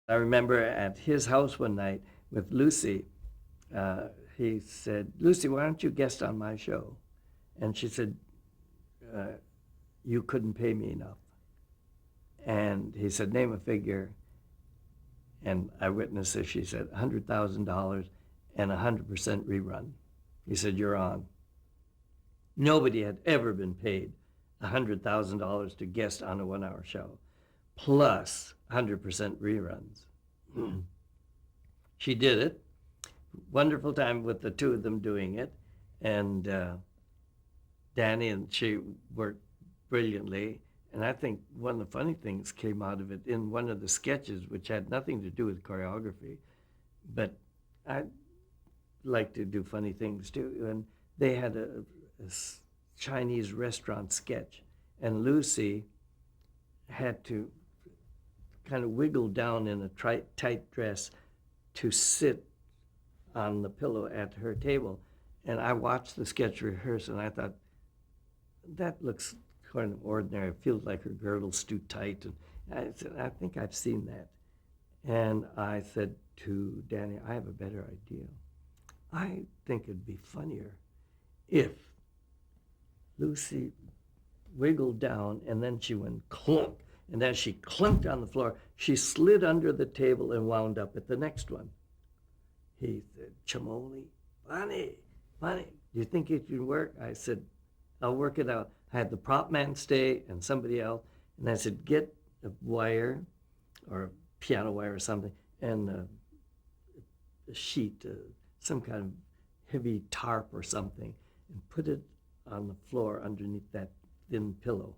I remember at his house one night with Lucy, he said, Lucy, why don't you guest on my show? And she said, uh, you couldn't pay me enough. And he said, name a figure. And I witnessed this. She said, $100,000 and 100% rerun. He said, you're on. Nobody had ever been paid $100,000 to guest on a 1-hour show, plus 100% reruns. She did it. Wonderful time with the two of them doing it. And Danny and she worked brilliantly. And I think one of the funny things came out of it in one of the sketches, which had nothing to do with choreography, but I like to do funny things too. And they had a Chinese restaurant sketch, and Lucy had to kind of wiggle down in a tight dress to sit on the pillow at her table. And I watched the sketch rehearse, and I thought, that looks kind of ordinary. It feels like her girdle's too tight. And I said, I think I've seen that. And I said to Danny, I have a better idea. I think it'd be funnier if Lucy wiggled down and then she went clunk. And as she clunked on the floor, she slid under the table and wound up at the next one. He said, Chamoli, funny, do you think it could work? I said, I'll work it out. I had the prop man stay and somebody else, and I said, get a wire or a piano wire or something, and a sheet, some kind of heavy tarp or something, and put it on the floor underneath that thin pillow.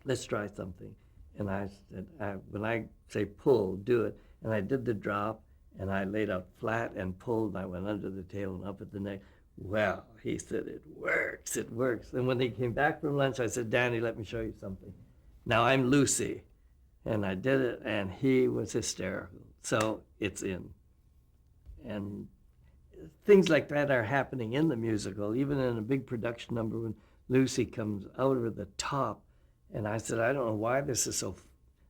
Let's try something. And I said, when I say pull, do it. And I did the drop, and I laid out flat and pulled, and I went under the table and up at the neck. Well, he said, it works. And when they came back from lunch, I said, Danny, let me show you something. Now I'm Lucy. And I did it, and he was hysterical. So it's in. And things like that are happening in the musical, even in a big production number when Lucy comes out of the top. And I said, I don't know why this is so,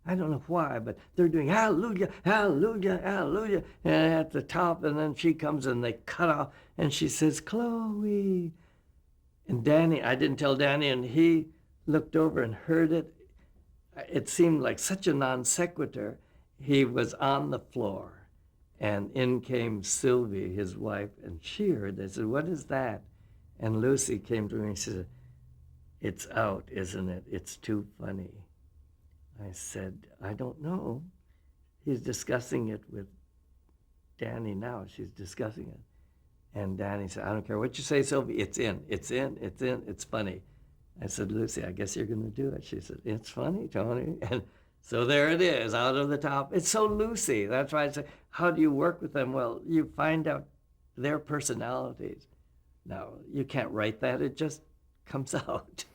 I don't know why, but they're doing hallelujah, hallelujah, hallelujah, and at the top, and then she comes and they cut off, and she says, Chloe. And Danny, I didn't tell Danny, and he looked over and heard it. It seemed like such a non sequitur. He was on the floor, and in came Sylvie, his wife, and she heard it. I said, what is that? And Lucy came to me and she said, it's out, isn't it? It's too funny. I said, I don't know. He's discussing it with Danny now. She's discussing it. And Danny said, I don't care what you say, Sylvie. It's in. It's funny. I said, Lucy, I guess you're going to do it. She said, it's funny, Tony. And so there it is, out of the top. It's so Lucy. That's why I say, how do you work with them? Well, you find out their personalities. Now, you can't write that. It just comes out.